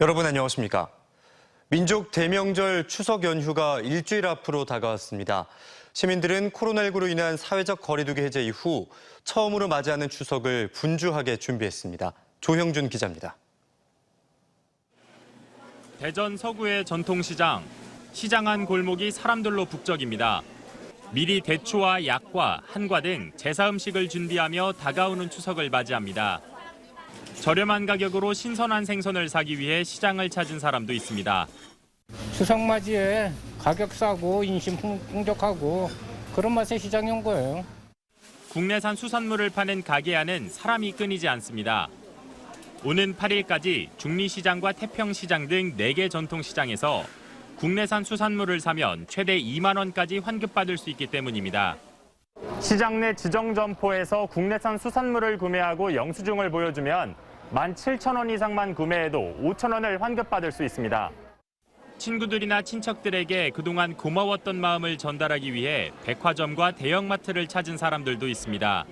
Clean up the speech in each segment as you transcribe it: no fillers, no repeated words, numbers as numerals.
여러분 안녕하십니까? 민족 대명절 추석 연휴가 일주일 앞으로 다가왔습니다. 시민들은 코로나19로 인한 사회적 거리두기 해제 이후 처음으로 맞이하는 추석을 분주하게 준비했습니다. 조형준 기자입니다. 대전 서구의 전통시장. 시장 안 골목이 사람들로 북적입니다. 미리 대추와 약과 한과 등 제사 음식을 준비하며 다가오는 추석을 맞이합니다. 저렴한 가격으로 신선한 생선을 사기 위해 시장을 찾은 사람도 있습니다. 추석 맞이에 가격 싸고 인심 풍족하고 그런 맛에 시장에 온 거예요. 국내산 수산물을 파는 가게 안은 사람이 끊이지 않습니다. 오는 8일까지 중리시장과 태평시장 등 4개 전통시장에서 국내산 수산물을 사면 최대 2만 원까지 환급받을 수 있기 때문입니다. 시장 내 지정 점포에서 국내산 수산물을 구매하고 영수증을 보여주면 17,000원 이상만 구매해도 5,000원을 환급받을 수 있습니다. 친구들이나 친척들에게 그동안 고마웠던 마음을 전달하기 위해 백화점과 대형마트를 찾은 사람들도 있습니다.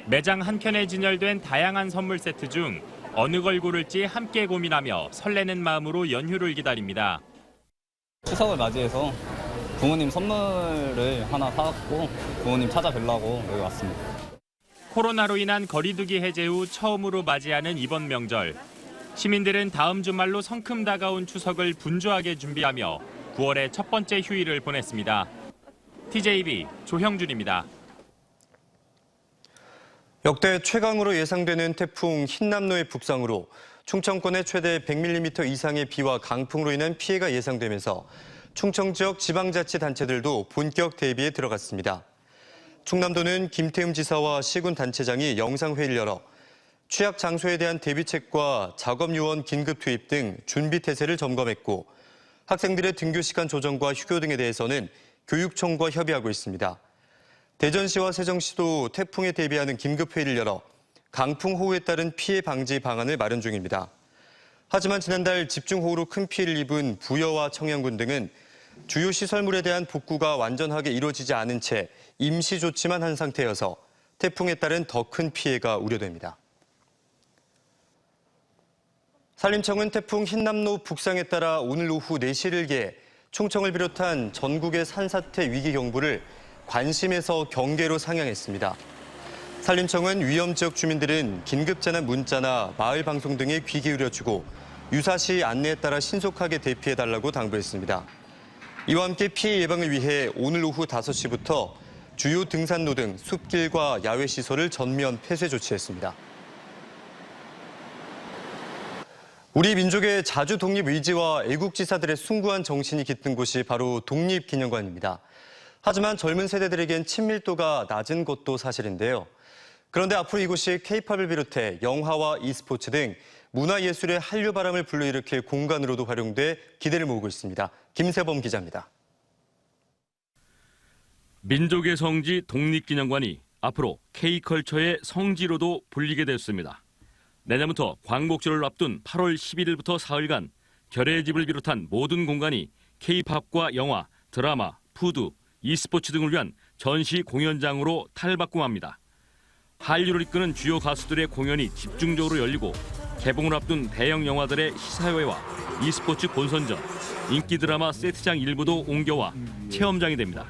매장 한켠에 진열된 다양한 선물 세트 중 어느 걸 고를지 함께 고민하며 설레는 마음으로 연휴를 기다립니다. 추석을 맞이해서 부모님 선물을 하나 사왔고 부모님 찾아뵈려고 여기 왔습니다. 코로나로 인한 거리두기 해제 후 처음으로 맞이하는 이번 명절. 시민들은 다음 주말로 성큼 다가온 추석을 분주하게 준비하며 9월의 첫 번째 휴일을 보냈습니다. TJB 조형준입니다. 역대 최강으로 예상되는 태풍 흰남노의 북상으로 충청권에 최대 100mm 이상의 비와 강풍으로 인한 피해가 예상되면서 충청 지역 지방자치단체들도 본격 대비에 들어갔습니다. 충남도는 김태흠 지사와 시군 단체장이 영상회의를 열어 취약 장소에 대한 대비책과 작업 요원 긴급 투입 등 준비 태세를 점검했고 학생들의 등교 시간 조정과 휴교 등에 대해서는 교육청과 협의하고 있습니다. 대전시와 세정시도 태풍에 대비하는 긴급회의를 열어 강풍호우에 따른 피해 방지 방안을 마련 중입니다. 하지만 지난달 집중호우로 큰 피해를 입은 부여와 청양군 등은 주요 시설물에 대한 복구가 완전하게 이루어지지 않은 채 임시 조치만 한 상태여서 태풍에 따른 더 큰 피해가 우려됩니다. 산림청은 태풍 흰남노 북상에 따라 오늘 오후 4시를 기해 충청을 비롯한 전국의 산사태 위기 경보를 관심에서 경계로 상향했습니다. 산림청은 위험지역 주민들은 긴급재난 문자나 마을 방송 등에 귀 기울여주고 유사시 안내에 따라 신속하게 대피해달라고 당부했습니다. 이와 함께 피해 예방을 위해 오늘 오후 5시부터 주요 등산로 등 숲길과 야외 시설을 전면 폐쇄 조치했습니다. 우리 민족의 자주 독립 의지와 애국지사들의 숭고한 정신이 깃든 곳이 바로 독립기념관입니다. 하지만 젊은 세대들에겐 친밀도가 낮은 것도 사실인데요. 그런데 앞으로 이곳이 K-팝을 비롯해 영화와 e스포츠 등 문화예술의 한류바람을 불러일으킬 공간으로도 활용돼 기대를 모으고 있습니다. 김세범 기자입니다. 민족의 성지 독립기념관이 앞으로 K컬처의 성지로도 불리게 됐습니다. 내년부터 광복절을 앞둔 8월 11일부터 사흘간 결의 집을 비롯한 모든 공간이 K-팝과 영화, 드라마, 푸드, e스포츠 등을 위한 전시 공연장으로 탈바꿈합니다. 한류를 이끄는 주요 가수들의 공연이 집중적으로 열리고 개봉을 앞둔 대형 영화들의 시사회와 e스포츠 본선전, 인기 드라마 세트장 일부도 옮겨와 체험장이 됩니다.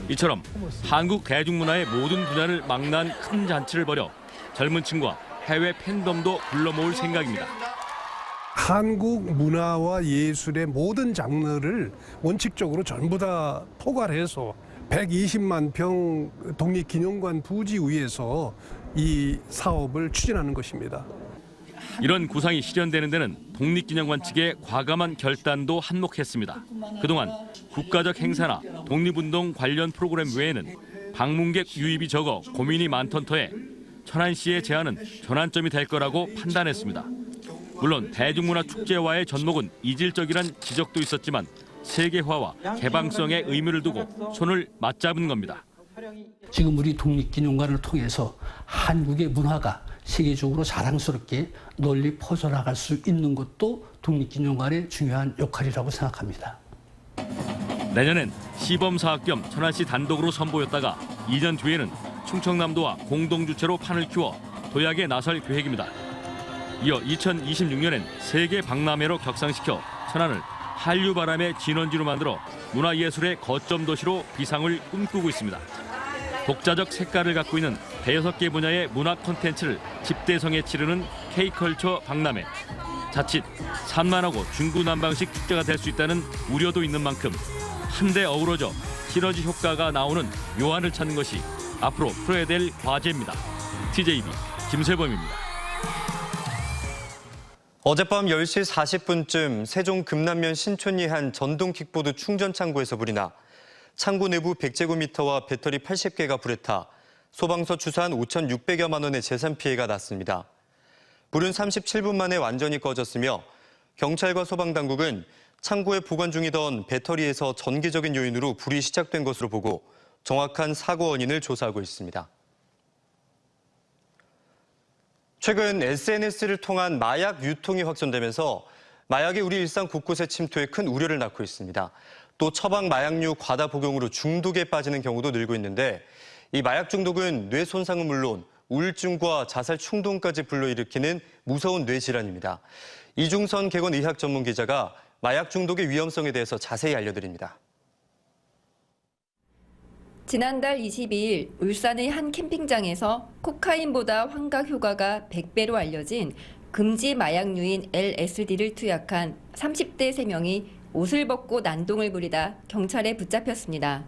이처럼 한국 대중문화의 모든 분야를 망라한 큰 잔치를 벌여 젊은 층과 해외 팬덤도 불러 모을 생각입니다. 한국 문화와 예술의 모든 장르를 원칙적으로 전부 다 포괄해서 120만 평 독립기념관 부지 위에서 이 사업을 추진하는 것입니다. 이런 구상이 실현되는 데는 독립기념관 측의 과감한 결단도 한몫했습니다. 그동안 국가적 행사나 독립운동 관련 프로그램 외에는 방문객 유입이 적어 고민이 많던 터에 천안시의 제안은 전환점이 될 거라고 판단했습니다. 물론 대중문화 축제와의 접목은 이질적이란 지적도 있었지만 세계화와 개방성의 의미를 두고 손을 맞잡은 겁니다. 지금 우리 독립기념관을 통해서 한국의 문화가 세계적으로 자랑스럽게 널리 퍼져나갈 수 있는 것도 독립기념관의 중요한 역할이라고 생각합니다. 내년엔 시범사학 겸 천안시 단독으로 선보였다가 2년 뒤에는 충청남도와 공동주체로 판을 키워 도약에 나설 계획입니다. 이어 2026년엔 세계 박람회로 격상시켜 천안을 한류 바람의 진원지로 만들어 문화예술의 거점 도시로 비상을 꿈꾸고 있습니다. 독자적 색깔을 갖고 있는 대여섯 개 분야의 문화 콘텐츠를 집대성에 치르는 K컬처 박람회. 자칫 산만하고 중구난방식 축제가 될 수 있다는 우려도 있는 만큼 한데 어우러져 시너지 효과가 나오는 묘안을 찾는 것이 앞으로 풀어야 될 과제입니다. TJB 김세범입니다. 어젯밤 10시 40분쯤 세종 금남면 신촌리 한 전동 킥보드 충전 창고에서 불이 나 창고 내부 100제곱미터와 배터리 80개가 불에 타 소방서 추산 5,600여만 원의 재산 피해가 났습니다. 불은 37분 만에 완전히 꺼졌으며 경찰과 소방당국은 창고에 보관 중이던 배터리에서 전기적인 요인으로 불이 시작된 것으로 보고 정확한 사고 원인을 조사하고 있습니다. 최근 SNS를 통한 마약 유통이 확산되면서 마약이 우리 일상 곳곳에 침투해 큰 우려를 낳고 있습니다. 또 처방 마약류 과다 복용으로 중독에 빠지는 경우도 늘고 있는데 이 마약 중독은 뇌 손상은 물론 우울증과 자살 충동까지 불러일으키는 무서운 뇌 질환입니다. 이중선 개건 의학 전문 기자가 마약 중독의 위험성에 대해서 자세히 알려드립니다. 지난달 22일 울산의 한 캠핑장에서 코카인보다 환각 효과가 100배로 알려진 금지 마약류인 LSD를 투약한 30대 3명이 옷을 벗고 난동을 부리다 경찰에 붙잡혔습니다.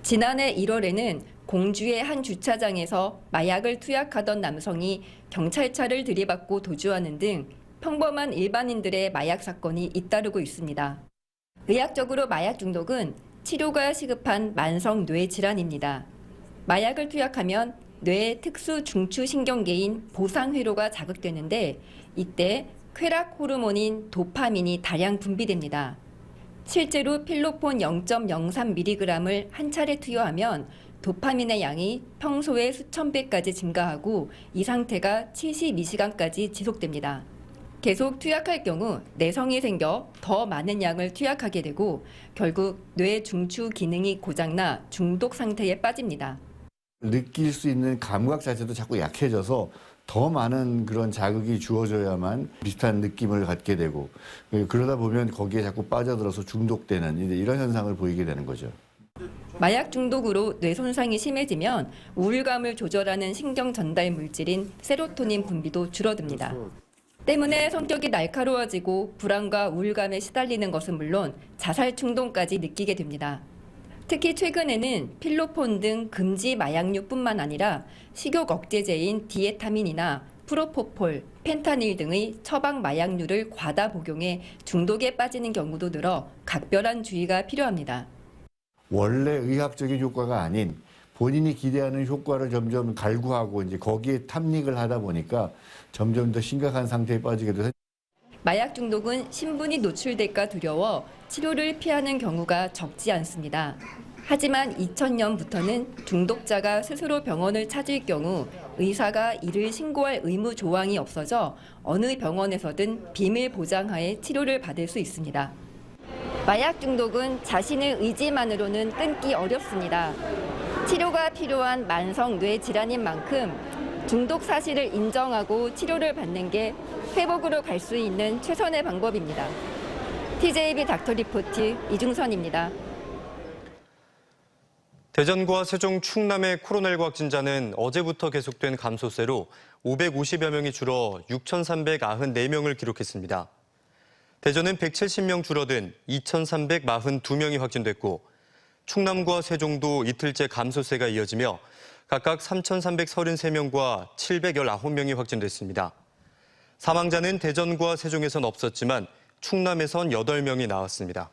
지난해 1월에는 공주의 한 주차장에서 마약을 투약하던 남성이 경찰차를 들이받고 도주하는 등 평범한 일반인들의 마약 사건이 잇따르고 있습니다. 의학적으로 마약 중독은 치료가 시급한 만성 뇌 질환입니다. 마약을 투약하면 뇌의 특수 중추신경계인 보상회로가 자극되는데 이때 쾌락 호르몬인 도파민이 다량 분비됩니다. 실제로 필로폰 0.03mg을 한 차례 투여하면 도파민의 양이 평소의 수천 배까지 증가하고 이 상태가 72시간까지 지속됩니다. 계속 투약할 경우 내성이 생겨 더 많은 양을 투약하게 되고 결국 뇌 중추 기능이 고장나 중독 상태에 빠집니다. 느낄 수 있는 감각 자체도 자꾸 약해져서 더 많은 그런 자극이 주어져야만 비슷한 느낌을 갖게 되고 그러다 보면 거기에 자꾸 빠져들어서 중독되는 이런 현상을 보이게 되는 거죠. 마약 중독으로 뇌 손상이 심해지면 우울감을 조절하는 신경 전달 물질인 세로토닌 분비도 줄어듭니다. 때문에 성격이 날카로워지고 불안과 우울감에 시달리는 것은 물론 자살 충동까지 느끼게 됩니다. 특히 최근에는 필로폰 등 금지 마약류뿐만 아니라 식욕 억제제인 디에타민이나 프로포폴, 펜타닐 등의 처방 마약류를 과다 복용해 중독에 빠지는 경우도 늘어 각별한 주의가 필요합니다. 원래 의학적인 효과가 아닌 본인이 기대하는 효과를 점점 갈구하고 이제 거기에 탐닉을 하다 보니까 점점 더 심각한 상태에 빠지게 돼서 마약 중독은 신분이 노출될까 두려워 치료를 피하는 경우가 적지 않습니다. 하지만 2000년부터는 중독자가 스스로 병원을 찾을 경우 의사가 이를 신고할 의무 조항이 없어져 어느 병원에서든 비밀 보장하에 치료를 받을 수 있습니다. 마약 중독은 자신의 의지만으로는 끊기 어렵습니다. 치료가 필요한 만성 뇌 질환인 만큼 중독 사실을 인정하고 치료를 받는 게 회복으로 갈 수 있는 최선의 방법입니다. TJB 닥터 리포트 이중선입니다. 대전과 세종, 충남의 코로나19 확진자는 어제부터 계속된 감소세로 550여 명이 줄어 6,394명을 기록했습니다. 대전은 170명 줄어든 2,342명이 확진됐고 충남과 세종도 이틀째 감소세가 이어지며 각각 3,333명과 719명이 확진됐습니다. 사망자는 대전과 세종에선 없었지만 충남에선 8명이 나왔습니다.